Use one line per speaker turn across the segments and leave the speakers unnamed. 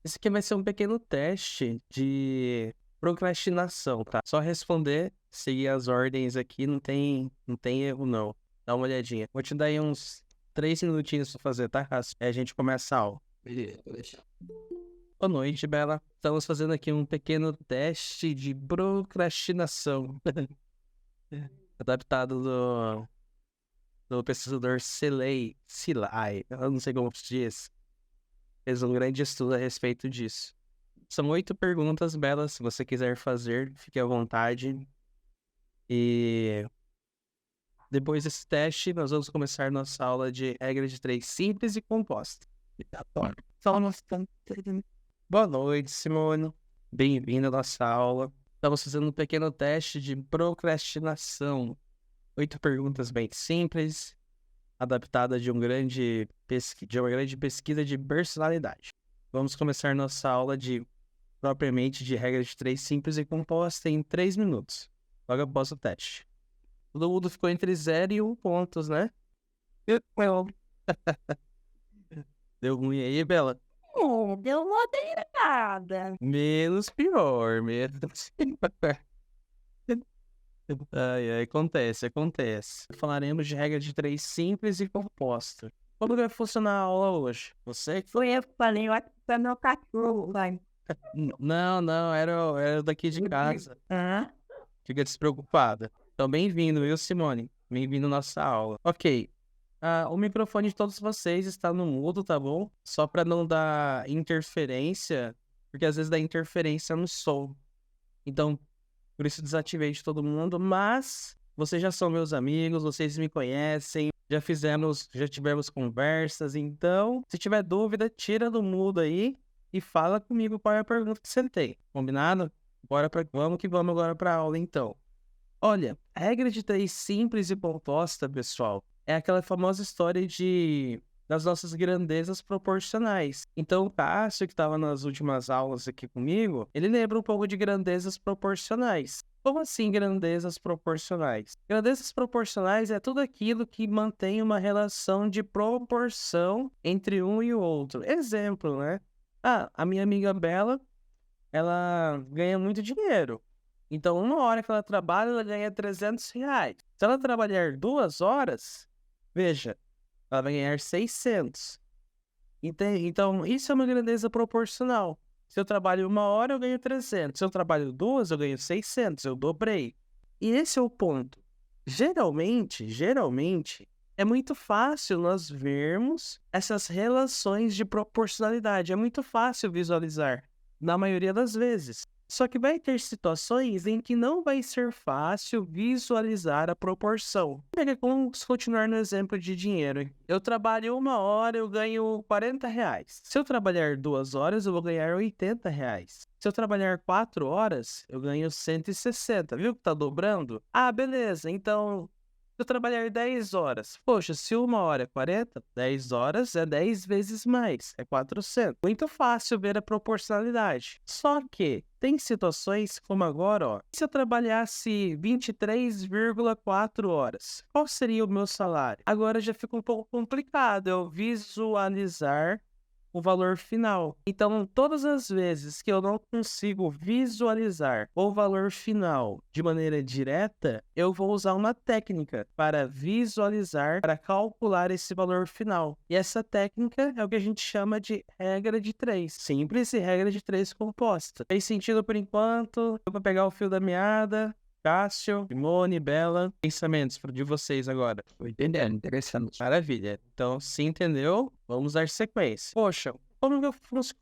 Esse aqui vai ser um pequeno teste de procrastinação, tá? Só responder, seguir as ordens aqui, não tem erro não. Dá uma olhadinha. Vou te dar aí uns 3 minutinhos pra fazer, tá, Cássio? Aí a gente começa a aula.
Beleza, vou deixar.
Boa noite, Bela. Estamos fazendo aqui um pequeno teste de procrastinação. Adaptado do pesquisador Szilai. Eu não sei como se diz. Fez um grande estudo a respeito disso. São 8 perguntas, Bela. Se você quiser fazer, fique à vontade. E depois desse teste, nós vamos começar nossa aula de regra de 3 simples e composta.
Só no stand.
Boa noite, Simone. Bem-vindo à nossa aula. Estamos fazendo um pequeno teste de procrastinação. 8 perguntas bem simples, adaptada de uma grande pesquisa de personalidade. Vamos começar nossa aula propriamente de regra de 3 simples e composta em 3 minutos, logo após o teste. Todo mundo ficou entre 0 e 1 pontos, né? Deu ruim aí, Bela?
Deu uma deitada.
Menos pior, menos pior. Ai, acontece. Falaremos de regra de 3 simples e composta. Como vai funcionar a aula hoje? Você?
Foi eu que falei, eu acho que foi meu cachorro, vai.
Não, era daqui de casa.
Hã?
Fica despreocupada. Então, bem-vindo, viu, Simone? Bem-vindo à nossa aula. Ok. O microfone de todos vocês está no mudo, tá bom? Só para não dar interferência, porque às vezes dá interferência no som. Então, por isso desativei de todo mundo, mas vocês já são meus amigos, vocês me conhecem, já tivemos conversas, então, se tiver dúvida, tira do mudo aí e fala comigo qual é a pergunta que você tem, combinado? Vamos que vamos agora para a aula, então. Olha, a regra de 3 simples e composta, pessoal, é aquela famosa história das nossas grandezas proporcionais. Então, o Cássio, que estava nas últimas aulas aqui comigo, ele lembra um pouco de grandezas proporcionais. Como assim grandezas proporcionais? Grandezas proporcionais é tudo aquilo que mantém uma relação de proporção entre um e o outro. Exemplo, né? A minha amiga Bela, ela ganha muito dinheiro. Então, uma hora que ela trabalha, ela ganha R$ 300. Se ela trabalhar 2 horas, veja, ela vai ganhar 600. Então, isso é uma grandeza proporcional. Se eu trabalho 1 hora, eu ganho 300. Se eu trabalho 2, eu ganho 600. Eu dobrei. E esse é o ponto. Geralmente, é muito fácil nós vermos essas relações de proporcionalidade. É muito fácil visualizar, na maioria das vezes. Só que vai ter situações em que não vai ser fácil visualizar a proporção. Vamos continuar no exemplo de dinheiro. Eu trabalho 1 hora, eu ganho R$ 40. Se eu trabalhar 2 horas, eu vou ganhar R$ 80. Se eu trabalhar 4 horas, eu ganho 160. Viu que tá dobrando? Ah, beleza. Então, se eu trabalhar 10 horas, poxa, se 1 hora é 40, 10 horas é 10 vezes mais, é 400. Muito fácil ver a proporcionalidade. Só que tem situações como agora, ó. Se eu trabalhasse 23,4 horas, qual seria o meu salário? Agora já fica um pouco complicado eu visualizar o valor final. Então, todas as vezes que eu não consigo visualizar o valor final de maneira direta, eu vou usar uma técnica para visualizar, para calcular esse valor final. E essa técnica é o que a gente chama de regra de 3. Simples e regra de 3 composta. Fez sentido por enquanto? Eu vou pegar o fio da meada. Cássio, Simone, Bela, pensamentos de vocês agora.
Tô entendendo, interessante.
Maravilha. Então, se entendeu, vamos dar sequência. Poxa,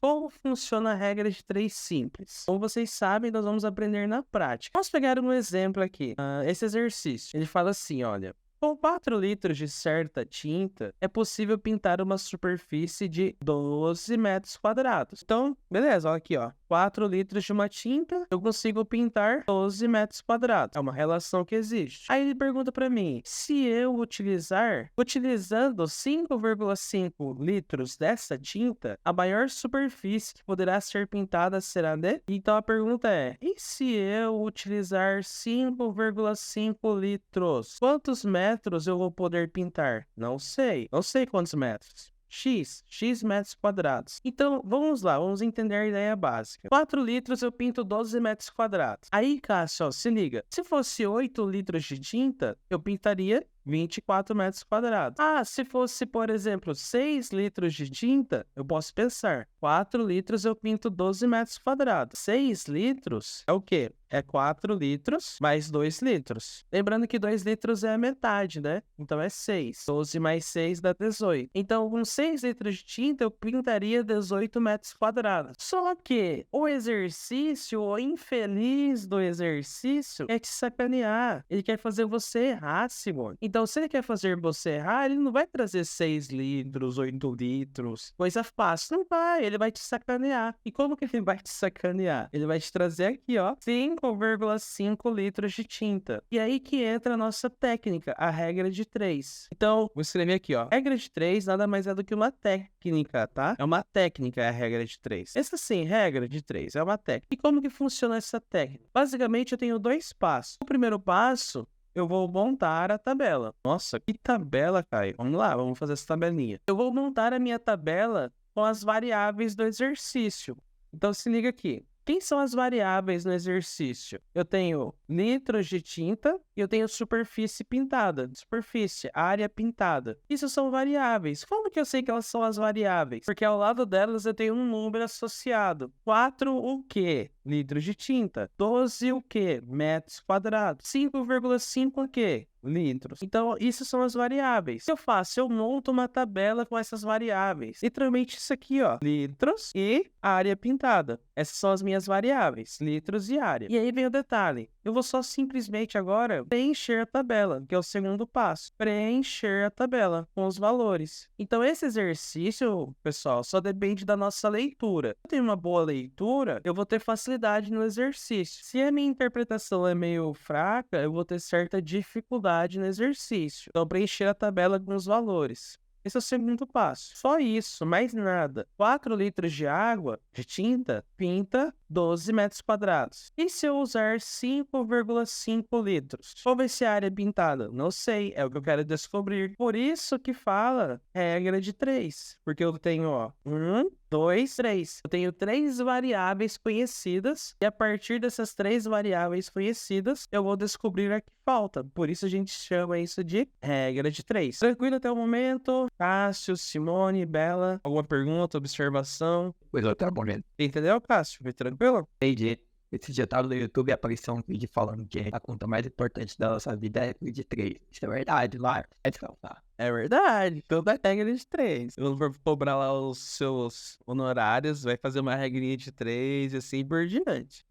como funciona a regra de 3 simples? Como vocês sabem, nós vamos aprender na prática. Vamos pegar um exemplo aqui. Esse exercício. Ele fala assim, olha. Com 4 litros de certa tinta, é possível pintar uma superfície de 12 metros quadrados. Então, beleza, olha aqui, ó. 4 litros de uma tinta, eu consigo pintar 12 metros quadrados. É uma relação que existe. Aí ele pergunta para mim, se eu utilizando 5,5 litros dessa tinta, a maior superfície que poderá ser pintada será de... Então a pergunta é, e se eu utilizar 5,5 litros? Quantos metros eu vou poder pintar? Não sei quantos metros. x metros quadrados. Então, vamos lá, vamos entender a ideia básica. 4 litros eu pinto 12 metros quadrados. Aí, Cássio, ó, se liga. Se fosse 8 litros de tinta, eu pintaria 24 metros quadrados. Ah, se fosse, por exemplo, 6 litros de tinta, eu posso pensar, 4 litros eu pinto 12 metros quadrados. 6 litros é o quê? É 4 litros mais 2 litros. Lembrando que 2 litros é a metade, né? Então é 6. 12 mais 6 dá 18. Então, com 6 litros de tinta, eu pintaria 18 metros quadrados. Só que o exercício, o infeliz do exercício, é te sacanear. Ele quer fazer você errar, Simone. Então, se ele quer fazer você errar, ele não vai trazer 6 litros, 8 litros, coisa fácil. Não vai, ele vai te sacanear. E como que ele vai te sacanear? Ele vai te trazer aqui, ó, 5,5 litros de tinta. E aí que entra a nossa técnica, a regra de 3. Então, vou escrever aqui, ó. Regra de 3 nada mais é do que uma técnica, tá? É uma técnica, é a regra de 3. Essa sim, regra de 3, é uma técnica. E como que funciona essa técnica? Basicamente, eu tenho 2 passos. O primeiro passo, eu vou montar a tabela. Nossa, que tabela, Caio. Vamos lá, vamos fazer essa tabelinha. Eu vou montar a minha tabela com as variáveis do exercício. Então, se liga aqui. Quem são as variáveis no exercício? Eu tenho litros de tinta e eu tenho superfície pintada. Superfície, área pintada. Isso são variáveis. Como que eu sei que elas são as variáveis? Porque ao lado delas eu tenho um número associado. 4 o quê? Litros de tinta. 12 o quê? Metros quadrados. 5,5 o quê? Litros. Então, isso são as variáveis. O que eu faço? Eu monto uma tabela com essas variáveis. Literalmente isso aqui, ó. Litros e área pintada. Essas são as minhas variáveis. Litros e área. E aí vem o detalhe. Eu vou só simplesmente agora preencher a tabela, que é o segundo passo. Preencher a tabela com os valores. Então, esse exercício, pessoal, só depende da nossa leitura. Se eu tenho uma boa leitura, eu vou ter facilidade no exercício. Se a minha interpretação é meio fraca, eu vou ter certa dificuldade no exercício. Então, preencher a tabela com os valores. Esse é o segundo passo. Só isso, mais nada. 4 litros de água, de tinta, pinta 12 metros quadrados. E se eu usar 5,5 litros? Qual vai ser a área pintada? Não sei, é o que eu quero descobrir. Por isso que fala regra de 3. Porque eu tenho, ó, 1, 2, 3. Eu tenho 3 variáveis conhecidas e a partir dessas 3 variáveis conhecidas, eu vou descobrir a que falta. Por isso a gente chama isso de regra de 3. Tranquilo até o momento? Cássio, Simone, Bela, alguma pergunta, observação?
Pois eu tá morrendo.
Entendeu, Cássio? Foi tranquilo?
Entendi. Esse dia tava no YouTube e apareceu um vídeo falando que a conta mais importante da nossa vida é a de 3. Isso é verdade, lá. É descansar.
É verdade, toda a regra de 3. Quando for cobrar lá os seus honorários, vai fazer uma regrinha de 3 e assim por diante.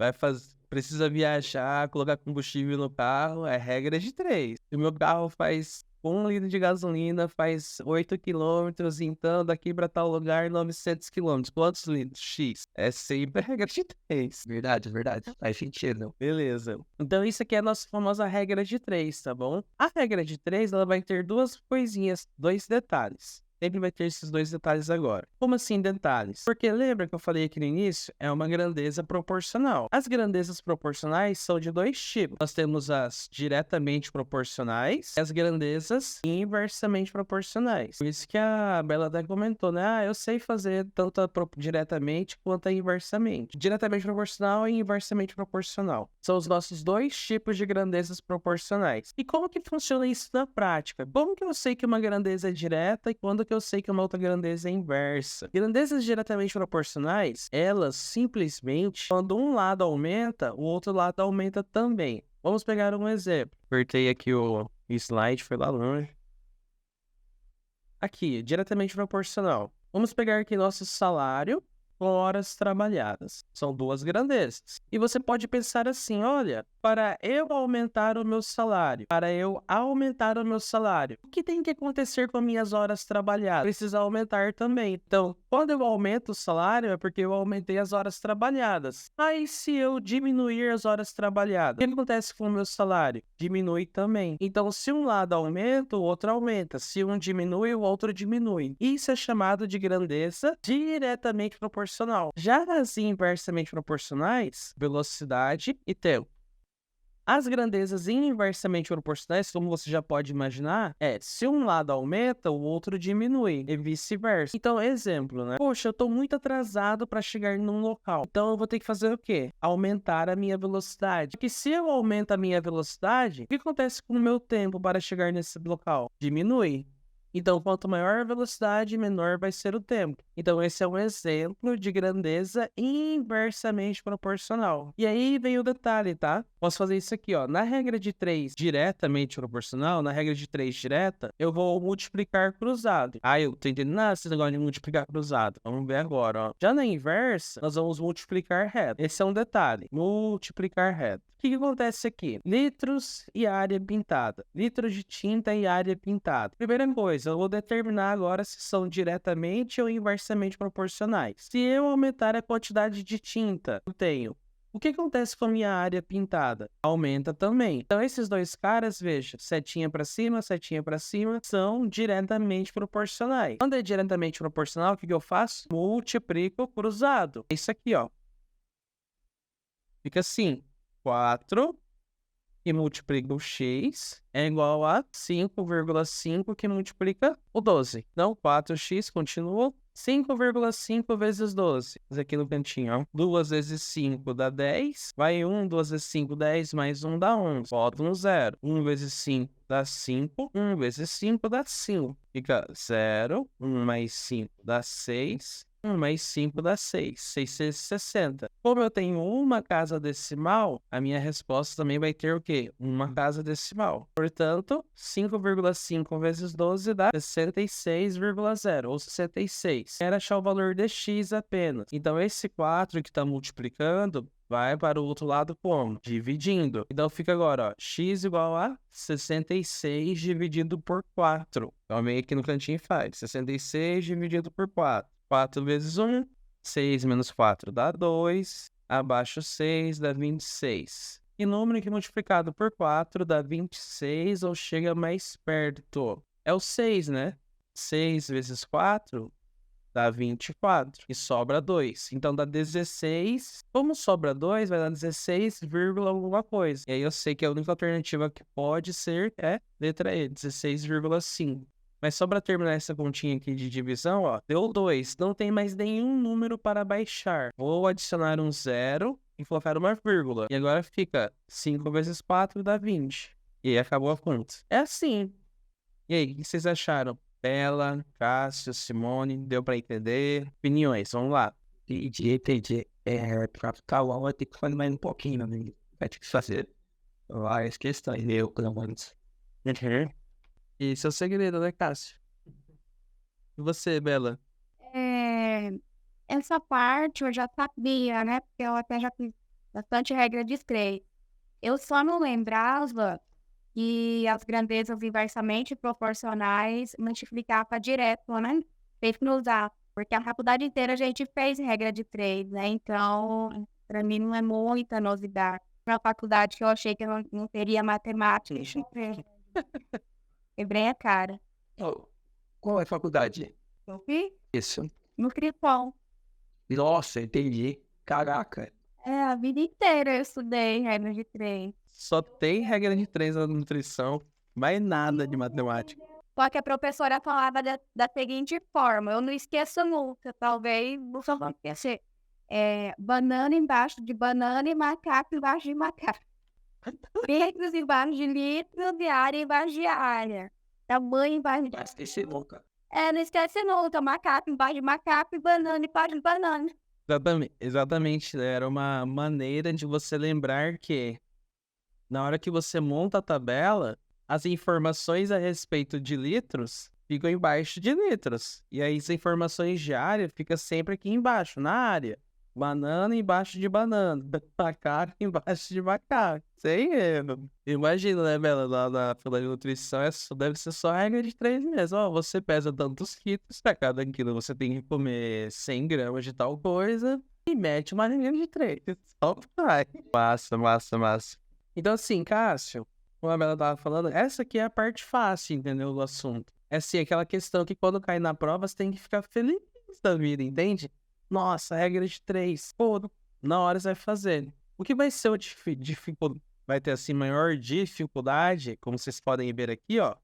Precisa viajar, colocar combustível no carro, é regra de 3. Se o meu carro faz 1 litro de gasolina, faz 8 quilômetros, então daqui para tal lugar 900 quilômetros. Quantos litros? X. É sempre a regra de 3.
Verdade, verdade. Faz sentido.
Beleza. Então isso aqui é a nossa famosa regra de 3, tá bom? A regra de 3, ela vai ter duas coisinhas, 2 detalhes. Sempre vai ter esses 2 detalhes agora. Como assim detalhes? Porque lembra que eu falei aqui no início? É uma grandeza proporcional. As grandezas proporcionais são de 2 tipos. Nós temos as diretamente proporcionais e as grandezas inversamente proporcionais. Por isso que a Bela até comentou, né? Ah, eu sei fazer tanto diretamente quanto a inversamente. Diretamente proporcional e inversamente proporcional. São os nossos 2 tipos de grandezas proporcionais. E como que funciona isso na prática? Como que eu sei que uma grandeza é direta e quando que eu sei que uma outra grandeza é inversa? Grandezas diretamente proporcionais, elas simplesmente, quando um lado aumenta, o outro lado aumenta também. Vamos pegar um exemplo. Apertei aqui o slide, foi lá longe. Aqui, diretamente proporcional. Vamos pegar aqui nosso salário com horas trabalhadas. São 2 grandezas. E você pode pensar assim, olha, para eu aumentar o meu salário, o que tem que acontecer com minhas horas trabalhadas? Precisa aumentar também. Então, quando eu aumento o salário, é porque eu aumentei as horas trabalhadas. Aí, se eu diminuir as horas trabalhadas, o que acontece com o meu salário? Diminui também. Então, se um lado aumenta, o outro aumenta. Se um diminui, o outro diminui. Isso é chamado de grandeza diretamente proporcional. Já as inversamente proporcionais, velocidade e tempo. As grandezas inversamente proporcionais, como você já pode imaginar, se um lado aumenta, o outro diminui, e vice-versa. Então, exemplo, né? Poxa, eu tô muito atrasado para chegar num local. Então, eu vou ter que fazer o quê? Aumentar a minha velocidade. Porque se eu aumento a minha velocidade, o que acontece com o meu tempo para chegar nesse local? Diminui. Então, quanto maior a velocidade, menor vai ser o tempo. Então, esse é um exemplo de grandeza inversamente proporcional. E aí vem o detalhe, tá? Posso fazer isso aqui, ó. Na regra de 3 diretamente proporcional, na regra de 3 direta, eu vou multiplicar cruzado. Ah, eu tô entendendo nada esse negócio de multiplicar cruzado. Vamos ver agora, ó. Já na inversa, nós vamos multiplicar reto. Esse é um detalhe. Multiplicar reto. O que acontece aqui? Litros e área pintada. Litros de tinta e área pintada. Primeira coisa, eu vou determinar agora se são diretamente ou inversamente proporcionais. Se eu aumentar a quantidade de tinta que eu tenho, o que acontece com a minha área pintada? Aumenta também. Então, esses dois caras, veja, setinha para cima, são diretamente proporcionais. Quando é diretamente proporcional, o que eu faço? Multiplico cruzado. É isso aqui, ó. Fica assim. 4 que multiplica o x é igual a 5,5 que multiplica o 12. Então, 4x continua 5,5 vezes 12. Mas aqui no cantinho, ó. 2 vezes 5 dá 10. Vai 1, 2 vezes 5, 10, mais 1 dá 11. Falta um 0. 1 vezes 5 dá 5. 1 vezes 5 dá 5. Fica 0. 1 mais 5 dá 6. 1 mais 5 dá 6. 660. Como eu tenho uma casa decimal, a minha resposta também vai ter o quê? Uma casa decimal. Portanto, 5,5 vezes 12 dá 66,0 ou 66. Quero achar o valor de x apenas. Então, esse 4 que está multiplicando vai para o outro lado como? Dividindo. Então, fica agora, ó, x igual a 66 dividido por 4. Então, vem aqui no cantinho e faz. 66 dividido por 4. 4 vezes 1, 6 menos 4 dá 2, abaixo 6 dá 26. E número que multiplicado por 4 dá 26 ou chega mais perto? É o 6, né? 6 vezes 4 dá 24 e sobra 2. Então dá 16. Como sobra 2, vai dar 16, alguma coisa. E aí eu sei que a única alternativa que pode ser é letra E, 16,5. Mas só para terminar essa continha aqui de divisão, ó, deu 2. Não tem mais nenhum número para baixar. Vou adicionar um 0 e colocar uma vírgula. E agora fica 5 vezes 4 dá 20. E aí acabou a conta. É assim. E aí, o que vocês acharam? Bela, Cássio, Simone, deu para entender? Opiniões, vamos lá.
Entendi. Pra ficar bom, vai ter que fazer mais um pouquinho, meu amigo. Vai ter que fazer várias questões, eu, pelo menos.
Esse é o segredo, né, Cássio? E você, Bela?
Essa parte eu já sabia, né? Porque eu até já fiz bastante regra de 3. Eu só não lembrava que as grandezas inversamente proporcionais multiplicava direto, né? Fez cruzar. Porque a faculdade inteira a gente fez regra de 3, né? Então, para mim não é muita novidade. Na faculdade que eu achei que eu não teria matemática, deixa eu ver. Quebrei a cara.
Oh, qual é a faculdade?
Eu vi
Isso.
no Cripom.
Nossa, entendi. Caraca.
A vida inteira eu estudei regra de 3.
Só tem regra de 3 na nutrição, mais nada de matemática.
Só que a professora falava da seguinte forma, eu não esqueço nunca, talvez você vão esquecer. Banana embaixo de banana e macaco embaixo de macaco. Litros embaixo de litros e área embaixo de área. Tamanho embaixo de...
Não esqueci nunca.
Não esquece nunca, macaco embaixo de macaco e banana embaixo de banana.
Exatamente, era uma maneira de você lembrar que na hora que você monta a tabela, as informações a respeito de litros ficam embaixo de litros. E aí as informações de área ficam sempre aqui embaixo, na área. Banana embaixo de banana, macaco embaixo de macaco. Sem erro. Imagina, né, Bela, lá na fila de nutrição, deve ser só regra de 3 mesmo. Ó, você pesa tantos quilos, pra cada quilo você tem que comer 100 gramas de tal coisa e mete uma regra de 3. Só vai. Massa. Então assim, Cássio, como a Bela tava falando, essa aqui é a parte fácil, entendeu, do assunto. É assim, aquela questão que quando cai na prova, você tem que ficar feliz da vida, entende? Nossa, regra de 3. Pô, na hora você vai fazer. O que vai ser o vai ter assim maior dificuldade, como vocês podem ver aqui, ó,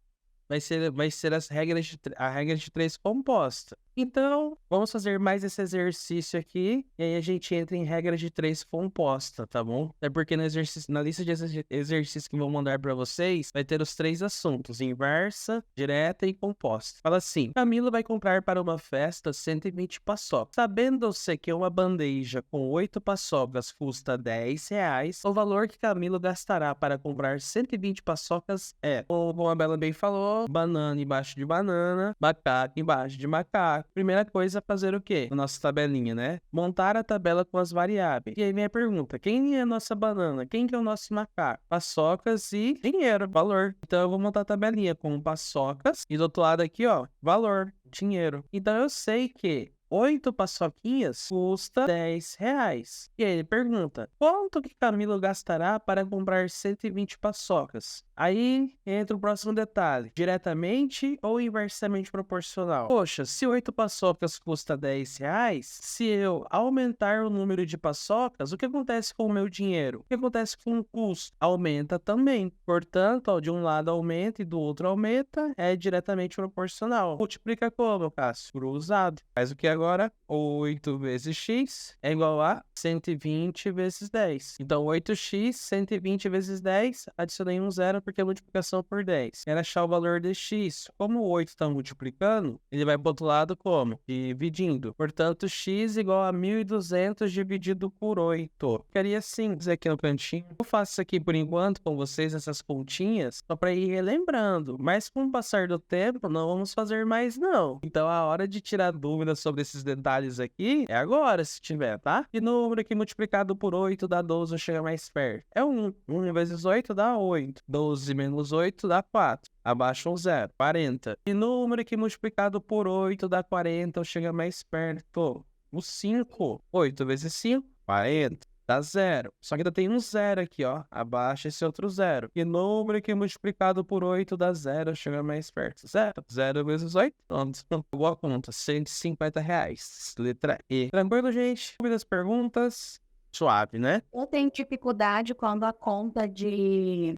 vai ser a regra de 3 composta. Então, vamos fazer mais esse exercício aqui, e aí a gente entra em regra de 3 composta, tá bom? É porque na lista de exercícios que eu vou mandar para vocês, vai ter os 3 assuntos, inversa, direta e composta. Fala assim, Camilo vai comprar para uma festa 120 paçocas. Sabendo-se que uma bandeja com 8 paçocas custa R$10, o valor que Camilo gastará para comprar 120 paçocas é, como a Bela bem falou, banana embaixo de banana, macaco embaixo de macaco. Primeira coisa é fazer o quê? A nossa tabelinha, né? Montar a tabela com as variáveis. E aí vem a pergunta, quem é a nossa banana? Quem que é o nosso macaco? Paçocas e dinheiro, valor. Então eu vou montar a tabelinha com paçocas e do outro lado aqui, ó, valor, dinheiro. Então eu sei que 8 paçoquinhas custa R$10. E aí ele pergunta, quanto que Camilo gastará para comprar 120 paçocas? Aí entra o próximo detalhe, diretamente ou inversamente proporcional? Poxa, se 8 paçocas custa R$10, se eu aumentar o número de paçocas, o que acontece com o meu dinheiro? O que acontece com o custo? Aumenta também. Portanto, ó, de um lado aumenta e do outro aumenta, é diretamente proporcional. Multiplica como, Cássio? Cruzado. Faz o que agora? 8 vezes x é igual a 120 vezes 10. Então, 8x, 120 vezes 10, adicionei um zero porque é multiplicação por 10. Quero achar o valor de x. Como o 8 está multiplicando, ele vai para o outro lado como? Dividindo. Portanto, x igual a 1.200 dividido por 8. Ficaria assim, dizer aqui no cantinho. Eu faço isso aqui por enquanto com vocês, essas continhas, só para ir relembrando. Mas com o passar do tempo, não vamos fazer mais não. Então, a hora de tirar dúvidas sobre esses detalhes aqui é agora, se tiver, tá? E número aqui multiplicado por 8 dá 12, chega mais perto. É 1. 1 vezes 8 dá 8. 12 menos 8 dá 4. Abaixo um zero. 40. E número aqui multiplicado por 8 dá 40, chega mais perto. O 5. 8 vezes 5, 40. Dá zero. Só que ainda tem um zero aqui, ó. Abaixa esse outro zero. E número aqui multiplicado por 8 dá zero, chega mais perto. Zero. 0 vezes 8. Pronto. Boa conta. R$150. Letra E. Tranquilo, gente? Dúvidas, perguntas? Suave, né?
Eu tenho dificuldade quando a conta de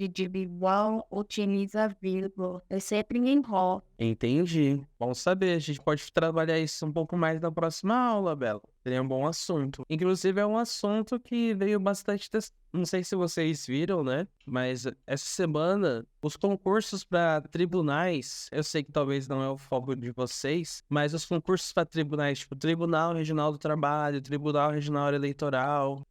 divisão utiliza vírgula. Eu sempre me enrolo.
Entendi. Bom saber. A gente pode trabalhar isso um pouco mais na próxima aula, Bela. Seria um bom assunto. Inclusive, é um assunto que veio bastante... Não sei se vocês viram, né? Mas essa semana, os concursos para tribunais, eu sei que talvez não é o foco de vocês, mas os concursos para tribunais, tipo Tribunal Regional do Trabalho, Tribunal Regional Eleitoral,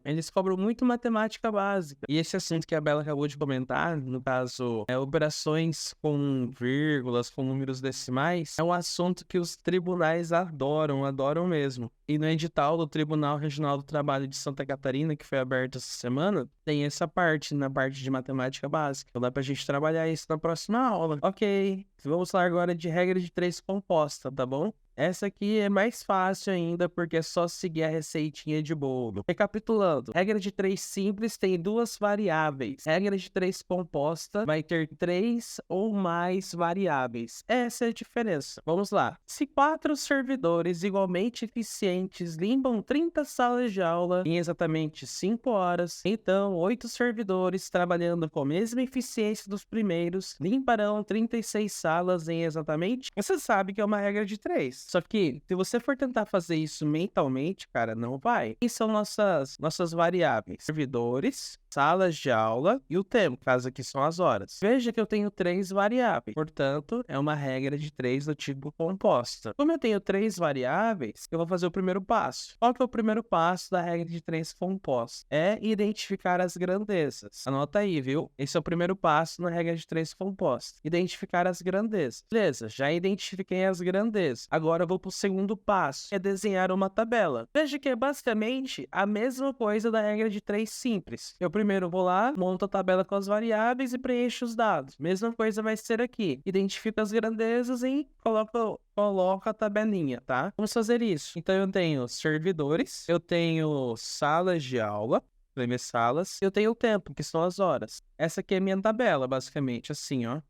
eles cobram muito matemática básica. E esse assunto que a Bela acabou de comentar, no caso, operações com vírgulas, com números decimais, é um assunto que os tribunais adoram mesmo. E no edital do Tribunal Regional do Trabalho de Santa Catarina, que foi aberto essa semana, tem essa parte, na parte de matemática básica. Então dá pra gente trabalhar isso na próxima aula. Ok, vamos falar agora de regra de 3 composta, tá bom? Essa aqui é mais fácil ainda, porque é só seguir a receitinha de bolo. Recapitulando, regra de 3 simples tem 2 variáveis. Regra de 3 composta vai ter 3 ou mais variáveis. Essa é a diferença. Vamos lá. Se 4 servidores igualmente eficientes limpam 30 salas de aula em exatamente 5 horas, então 8 servidores trabalhando com a mesma eficiência dos primeiros limparão 36 salas em exatamente... Você sabe que é uma regra de 3. Só que, se você for tentar fazer isso mentalmente, cara, não vai. Quem são nossas variáveis? Servidores, salas de aula e o tempo, caso aqui são as horas. Veja que eu tenho 3 variáveis, portanto, é uma regra de 3 do tipo composta. Como eu tenho 3 variáveis, eu vou fazer o primeiro passo. Qual que é o primeiro passo da regra de 3 composta? É identificar as grandezas. Anota aí, viu? Esse é o primeiro passo na regra de 3 composta. Identificar as grandezas. Beleza, já identifiquei as grandezas. Agora eu vou para o segundo passo, que é desenhar uma tabela. Veja que é basicamente a mesma coisa da regra de 3 simples. Eu primeiro vou lá, monto a tabela com as variáveis e preencho os dados. Mesma coisa vai ser aqui. Identifico as grandezas e coloco a tabelinha, tá? Vamos fazer isso. Então eu tenho servidores, eu tenho salas de aula, minhas salas, eu tenho o tempo, que são as horas. Essa aqui é a minha tabela, basicamente, assim, ó.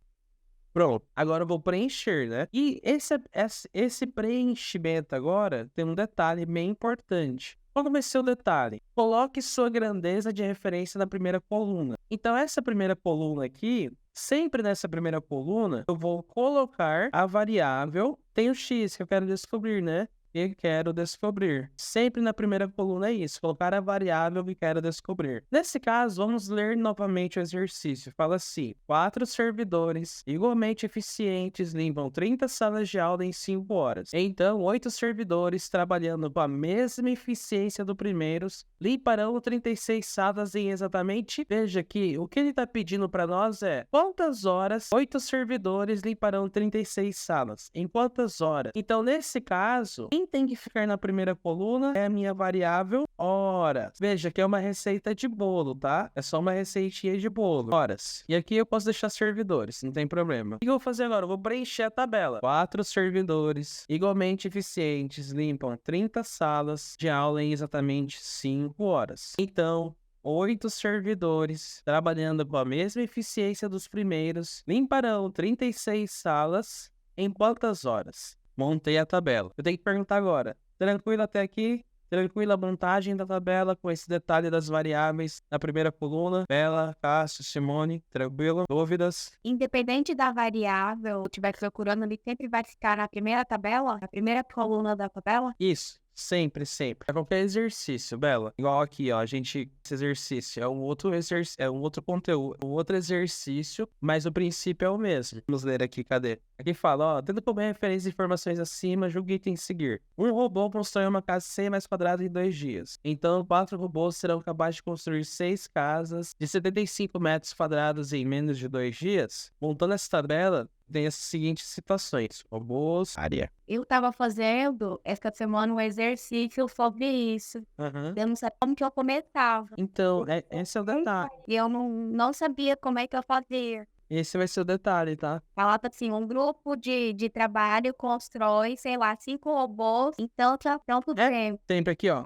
Pronto, agora eu vou preencher, né? E esse preenchimento agora tem um detalhe bem importante. Qual que vai ser o detalhe? Coloque sua grandeza de referência na primeira coluna. Então, essa primeira coluna aqui, sempre nessa primeira coluna, eu vou colocar a variável, tem o x que eu quero descobrir, né? E quero descobrir. Sempre na primeira coluna é isso, colocar a variável que quero descobrir. Nesse caso, vamos ler novamente o exercício. Fala assim, 4 servidores igualmente eficientes limpam 30 salas de aula em 5 horas. Então, 8 servidores trabalhando com a mesma eficiência do primeiros limparão 36 salas em exatamente... Veja aqui, o que ele está pedindo para nós é quantas horas 8 servidores limparão 36 salas? Em quantas horas? Então, nesse caso, quem tem que ficar na primeira coluna é a minha variável horas. Veja que é uma receita de bolo, tá? É só uma receitinha de bolo. Horas. E aqui eu posso deixar servidores, não tem problema. O que eu vou fazer agora? Eu vou preencher a tabela. 4 servidores igualmente eficientes limpam 30 salas de aula em exatamente 5 horas. Então, 8 servidores trabalhando com a mesma eficiência dos primeiros limparão 36 salas em quantas horas? Montei a tabela. Eu tenho que perguntar agora. Tranquilo até aqui? Tranquila a montagem da tabela com esse detalhe das variáveis na primeira coluna? Bela, Cássio, Simone, tranquilo? Dúvidas?
Independente da variável que estiver procurando, ele sempre vai ficar na primeira tabela, na primeira coluna da tabela.
Isso. Sempre, sempre. É qualquer exercício, Bela. Igual aqui, ó, esse exercício é um outro exercício, é um outro conteúdo, um outro exercício, mas o princípio é o mesmo. Vamos ler aqui, cadê? Aqui fala, ó, tendo como referência informações acima, julgue item seguir. Um robô constrói uma casa de 100 metros quadrados em 2 dias. Então, 4 robôs serão capazes de construir 6 casas de 75 metros quadrados em menos de 2 dias. Montando essa tabela, tem as seguintes situações. Robôs, área.
Eu estava fazendo essa semana um exercício sobre isso. Eu não sabia como que eu começava.
Então, esse é o detalhe.
E eu não sabia como é que eu fazia.
Esse vai ser o detalhe, tá?
Falava assim, um grupo de trabalho constrói, sei lá, 5 robôs, então tá pronto tempo.
Sempre aqui, ó.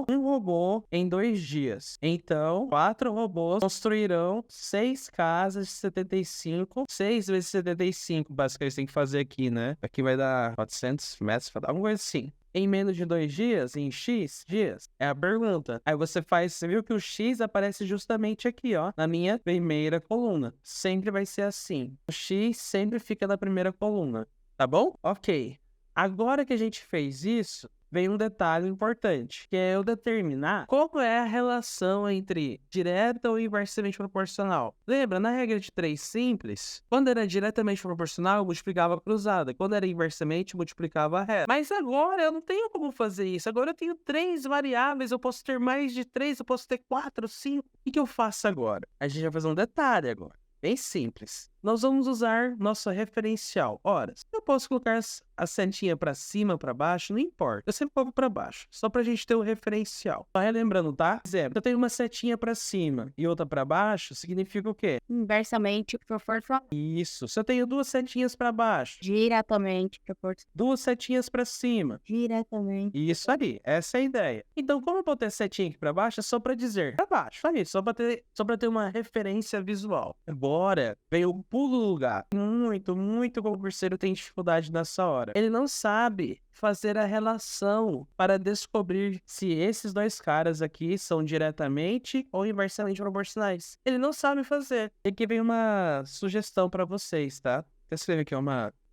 Um robô em 2 dias. Então, 4 robôs construirão 6 casas de 75. 6 vezes 75, basicamente, tem que fazer aqui, né? Aqui vai dar 400 metros, vai dar alguma coisa assim. Em menos de 2 dias, em X dias, é a pergunta. Aí você viu que o X aparece justamente aqui, ó, na minha primeira coluna. Sempre vai ser assim. O X sempre fica na primeira coluna, tá bom? Ok. Agora que a gente fez isso, vem um detalhe importante, que é eu determinar qual é a relação entre direta ou inversamente proporcional. Lembra, na regra de 3 simples, quando era diretamente proporcional, eu multiplicava a cruzada. Quando era inversamente, multiplicava a reta. Mas agora eu não tenho como fazer isso. Agora eu tenho 3 variáveis, eu posso ter mais de 3, eu posso ter 4, 5. O que eu faço agora? A gente vai fazer um detalhe agora. Bem simples. Nós vamos usar nosso referencial, horas. Eu posso colocar a setinha para cima, para baixo, não importa. Eu sempre coloco para baixo, só para a gente ter o referencial. Só relembrando, tá? Por exemplo, eu tenho uma setinha para cima e outra para baixo, significa o quê?
Inversamente proporcional.
Isso. Se eu tenho 2 setinhas para baixo,
Diretamente proporcional.
2 setinhas para cima.
Diretamente.
Isso aí, essa é a ideia. Então, como eu botei a setinha aqui para baixo, é só para dizer para baixo. Aí, só para ter uma referência visual. Agora, veio o pulo do lugar. Muito concurseiro tem dificuldade nessa hora. Ele não sabe fazer a relação para descobrir se esses 2 caras aqui são diretamente ou inversamente proporcionais. Ele não sabe fazer. E aqui vem uma sugestão para vocês, tá? Vou escrever aqui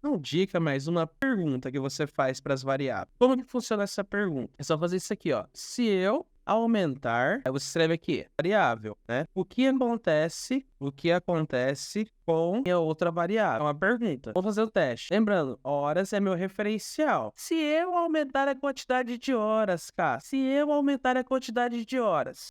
não dica, mas uma pergunta que você faz para as variáveis. Como que funciona essa pergunta? É só fazer isso aqui, ó. Se eu aumentar, aí você escreve aqui, variável, né? O que acontece com a outra variável? É uma pergunta. Vou fazer o teste. Lembrando, horas é meu referencial. Se eu aumentar a quantidade de horas, Cássio,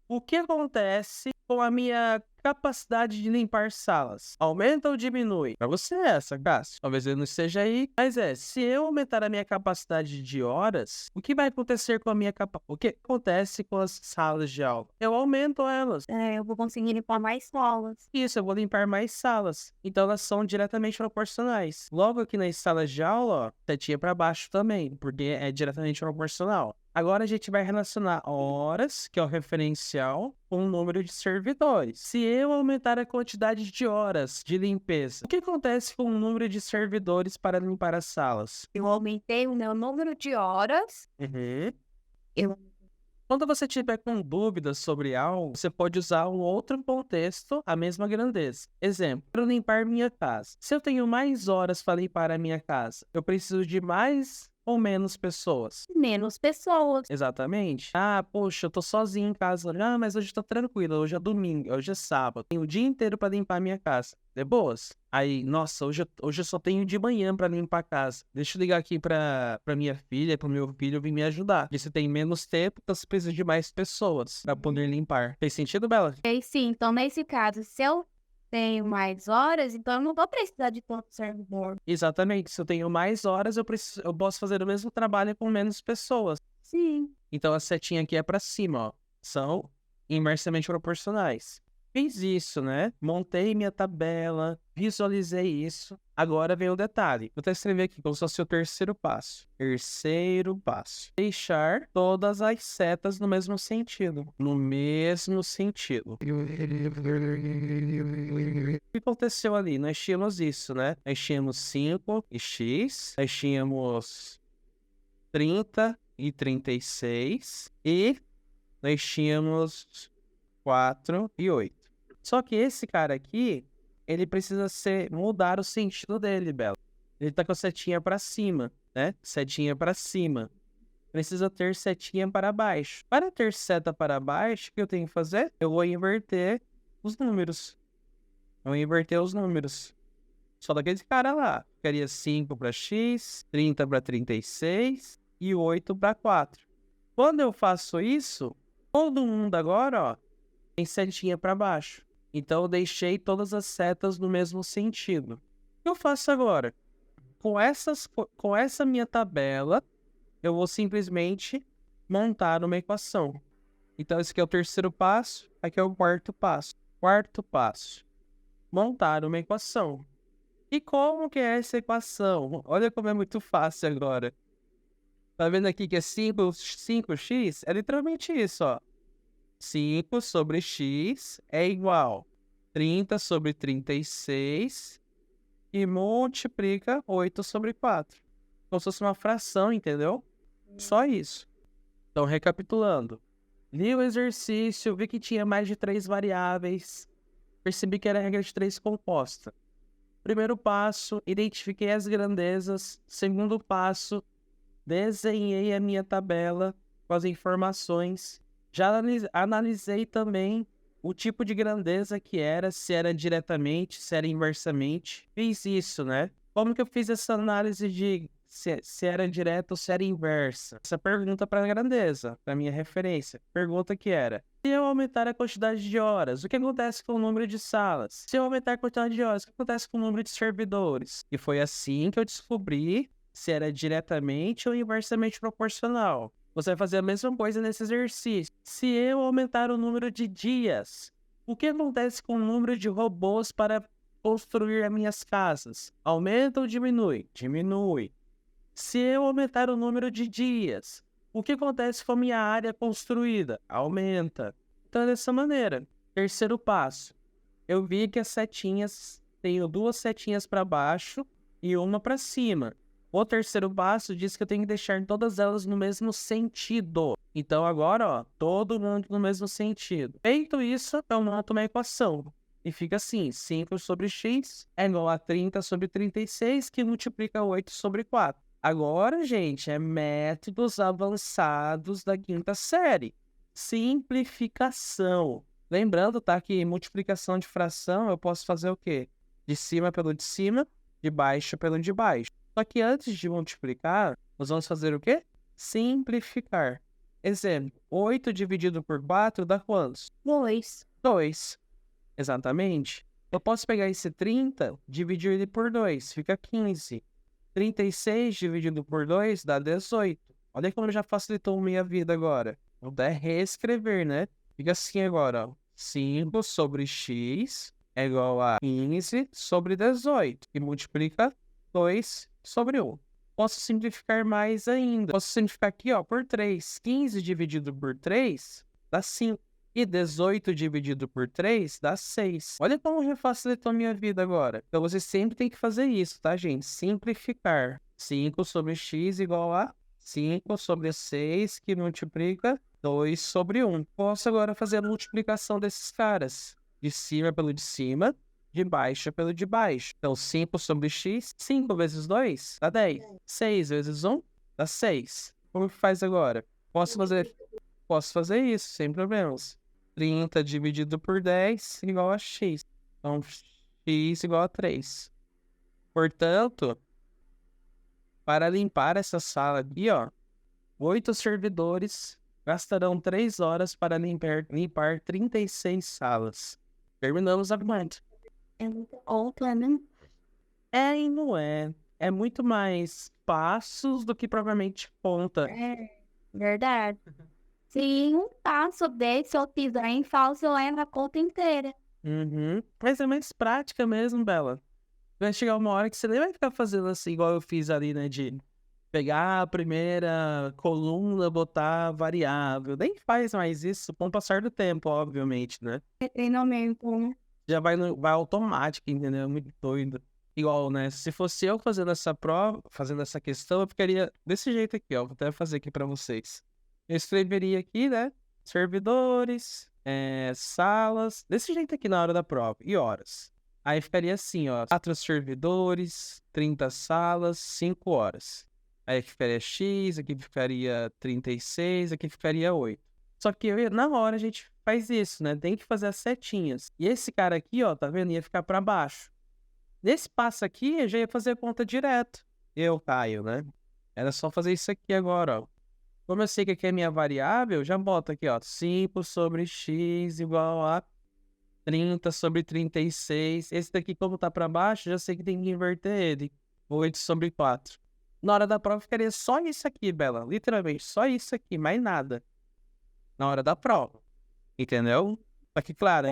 o que acontece com a minha capacidade de limpar salas? Aumenta ou diminui? Pra você é essa, Cássio. Talvez eu não esteja aí, mas se eu aumentar a minha capacidade de horas, o que vai acontecer com a minha capacidade? O que acontece com as salas de aula? Eu aumento elas.
Eu vou conseguir limpar mais salas.
Isso, eu vou limpar mais salas. Então, elas são diretamente proporcionais. Logo aqui nas salas de aula, ó, setinha para baixo também, porque é diretamente proporcional. Agora a gente vai relacionar horas, que é o referencial, com o número de servidores. Se eu aumentar a quantidade de horas de limpeza, o que acontece com o número de servidores para limpar as salas?
Eu aumentei o meu número de horas.
Uhum.
Eu
Quando você tiver com dúvidas sobre algo, você pode usar um outro contexto, a mesma grandeza. Exemplo, para limpar minha casa. Se eu tenho mais horas para limpar a minha casa, eu preciso de mais ou menos pessoas?
Menos pessoas.
Exatamente. Ah, poxa, eu tô sozinho em casa. Ah, mas hoje tá tranquilo, hoje é domingo, hoje é sábado. Tenho o dia inteiro pra limpar a minha casa. De boas? Aí, nossa, hoje eu só tenho de manhã pra limpar a casa. Deixa eu ligar aqui pra minha filha, pro meu filho vir me ajudar. Porque se tem menos tempo, então você precisa de mais pessoas pra poder limpar. Fez sentido, Bela?
E sim, então nesse caso, se eu tenho mais horas, então eu não vou precisar de tanto servidor.
Exatamente. Se eu tenho mais horas, eu posso fazer o mesmo trabalho com menos pessoas.
Sim.
Então a setinha aqui é pra cima, ó. São inversamente proporcionais. Fiz isso, né? Montei minha tabela, visualizei isso. Agora vem o detalhe. Vou até escrever aqui como se fosse o terceiro passo. Terceiro passo. Deixar todas as setas no mesmo sentido. No mesmo sentido. O que aconteceu ali? Nós tínhamos isso, né? Nós tínhamos 5 e x. Nós tínhamos 30 e 36. E nós tínhamos 4 e 8. Só que esse cara aqui, ele precisa mudar o sentido dele, Bela. Ele tá com a setinha pra cima, né? Setinha pra cima. Precisa ter setinha para baixo. Para ter seta para baixo, o que eu tenho que fazer? Eu vou inverter os números. Só daquele cara lá. Ficaria 5 para x, 30 para 36 e 8 para 4. Quando eu faço isso, todo mundo agora, ó, tem setinha para baixo. Então eu deixei todas as setas no mesmo sentido. O que eu faço agora? Com essa minha tabela, eu vou simplesmente montar uma equação. Então esse aqui é o terceiro passo, aqui é o quarto passo. Quarto passo, montar uma equação. E como que é essa equação? Olha como é muito fácil agora. Tá vendo aqui que é 5x? É literalmente isso, ó. 5 sobre x é igual a 30 sobre 36 e multiplica 8 sobre 4. Como se fosse uma fração, entendeu? Só isso. Então, recapitulando. Li o exercício, vi que tinha mais de 3 variáveis. Percebi que era a regra de 3 composta. Primeiro passo, identifiquei as grandezas. Segundo passo, desenhei a minha tabela com as informações. Já analisei também o tipo de grandeza que era, se era diretamente, se era inversamente. Fiz isso, né? Como que eu fiz essa análise de se era direta ou se era inversa? Essa pergunta para a grandeza, para minha referência. Pergunta que era: se eu aumentar a quantidade de horas, o que acontece com o número de salas? Se eu aumentar a quantidade de horas, o que acontece com o número de servidores? E foi assim que eu descobri se era diretamente ou inversamente proporcional. Você vai fazer a mesma coisa nesse exercício. Se eu aumentar o número de dias, o que acontece com o número de robôs para construir as minhas casas? Aumenta ou diminui? Diminui. Se eu aumentar o número de dias, o que acontece com a minha área construída? Aumenta. Então, dessa maneira. Terceiro passo. Eu vi que as setinhas, tenho 2 setinhas para baixo e uma para cima. O terceiro passo diz que eu tenho que deixar todas elas no mesmo sentido. Então agora, ó, todo mundo no mesmo sentido. Feito isso, eu monto uma equação. E fica assim, 5 sobre x é igual a 30 sobre 36, que multiplica 8 sobre 4. Agora, gente, é métodos avançados da quinta série. Simplificação. Lembrando, tá, que multiplicação de fração eu posso fazer o quê? De cima pelo de cima, de baixo pelo de baixo. Só que antes de multiplicar, nós vamos fazer o quê? Simplificar. Exemplo, 8 dividido por 4 dá quantos?
2.
2. Exatamente. Eu posso pegar esse 30, dividir ele por 2, fica 15. 36 dividido por 2 dá 18. Olha como já facilitou minha vida agora. Vou até reescrever, né? Fica assim agora, ó. 5 sobre x é igual a 15 sobre 18, que multiplica 2 sobre 1. Posso simplificar mais ainda. Posso simplificar aqui, ó, por 3. 15 dividido por 3 dá 5. E 18 dividido por 3 dá 6. Olha como já facilitou a minha vida agora. Então você sempre tem que fazer isso, tá, gente? Simplificar. 5 sobre x igual a 5 sobre 6, que multiplica 2 sobre 1. Posso agora fazer a multiplicação desses caras. De cima pelo de cima, de baixo pelo de baixo. Então, 5 sobre x, 5 vezes 2 dá 10. 6 vezes 1 dá 6. Como que faz agora? Posso fazer isso, sem problemas. 30 dividido por 10 igual a x. Então, x igual a 3. Portanto, para limpar essa sala aqui, ó, 8 servidores gastarão 3 horas para limpar 36 salas. Terminamos a conta.
É muito outra, né?
É e não é. É muito mais passos do que propriamente conta.
É verdade. Se um passo desse eu fizer em falso, eu erro a conta inteira.
Uhum. Mas é mais prática mesmo, Bela. Vai chegar uma hora que você nem vai ficar fazendo assim, igual eu fiz ali, né? De pegar a primeira coluna, botar variável. Nem faz mais isso com o passar do tempo, obviamente, né?
É treinamento, né?
Já vai automático, entendeu? É muito doido. Igual, né? Se fosse eu fazendo essa prova, fazendo essa questão, eu ficaria desse jeito aqui, ó. Vou até fazer aqui pra vocês. Eu escreveria aqui, né? Servidores, salas, desse jeito aqui na hora da prova. E horas. Aí ficaria assim, ó. 4 servidores, 30 salas, 5 horas. Aí aqui ficaria X, aqui ficaria 36, aqui ficaria 8. Só que na hora a gente faz isso, né? Tem que fazer as setinhas. E esse cara aqui, ó, tá vendo? Ia ficar pra baixo. Nesse passo aqui, eu já ia fazer a conta direto. Eu, Caio, né? Era só fazer isso aqui agora, ó. Como eu sei que aqui é minha variável, já boto aqui, ó. 5 sobre x igual a 30 sobre 36. Esse daqui, como tá pra baixo, já sei que tem que inverter ele. 8 sobre 4. Na hora da prova, ficaria só isso aqui, Bela. Literalmente, só isso aqui, mais nada. Na hora da prova. Entendeu? Só que, claro,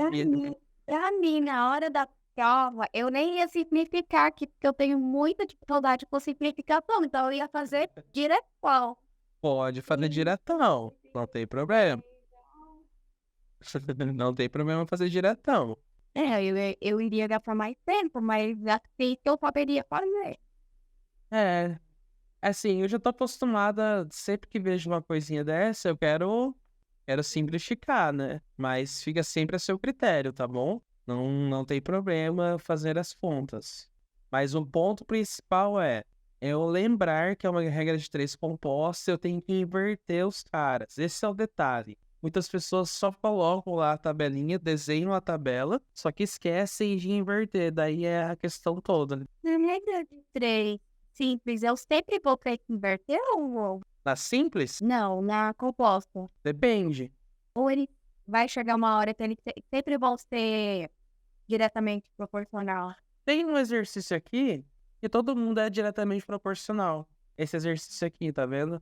Pra mim, na hora da prova, eu nem ia simplificar aqui, porque eu tenho muita dificuldade com simplificação, então eu ia fazer diretão.
pode fazer diretão. Não tem problema. Não tem problema fazer diretão.
Eu iria gastar mais tempo, mas assim que eu saberia fazer.
É, assim, eu já tô acostumada, sempre que vejo uma coisinha dessa, eu quero simplificar, né? Mas fica sempre a seu critério, tá bom? Não tem problema fazer as contas. Mas o ponto principal é eu lembrar que é uma regra de 3 composta, eu tenho que inverter os caras. Esse é o detalhe. Muitas pessoas só colocam lá a tabelinha, desenham a tabela, só que esquecem de inverter. Daí é a questão toda, né?
Na regra de 3 simples, eu sempre vou ter que inverter ou
Na simples,
não, na composta.
depende.
Ou ele vai chegar uma hora que eles sempre vão ser diretamente proporcional.
Tem um exercício aqui que todo mundo é diretamente proporcional. Esse exercício aqui, tá vendo?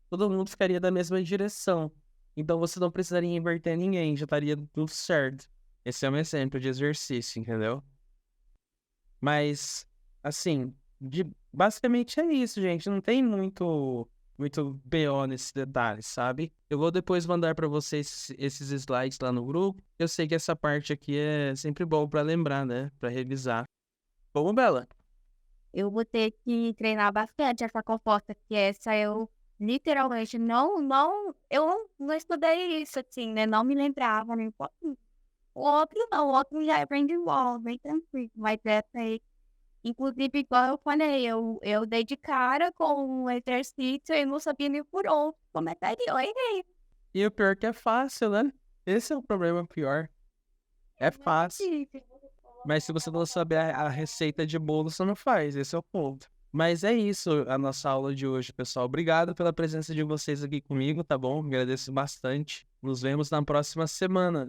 Todo mundo ficaria da mesma direção. Então você não precisaria inverter ninguém, já estaria tudo certo. Esse é um exemplo de exercício, entendeu? Mas, assim, basicamente é isso, gente. Não tem muito BO nesse detalhe, sabe? Eu vou depois mandar pra vocês esses slides lá no grupo. Eu sei que essa parte aqui é sempre bom pra lembrar, né? Pra revisar. Bom, Bela?
Eu vou ter que treinar bastante essa composta, que essa eu literalmente eu não estudei isso assim, né? Não me lembrava nem um pouquinho. O outro não, o outro já aprende igual, bem tranquilo. Mas essa aí, inclusive, igual eu falei, eu dei de cara com um exercício e não sabia nem por onde começar e eu errei.
E o pior é que é fácil, né? Esse é o problema pior. É fácil. Mas se você não saber a receita de bolo, você não faz. Esse é o ponto. Mas é isso a nossa aula de hoje, pessoal. Obrigado pela presença de vocês aqui comigo, tá bom? Agradeço bastante. Nos vemos na próxima semana.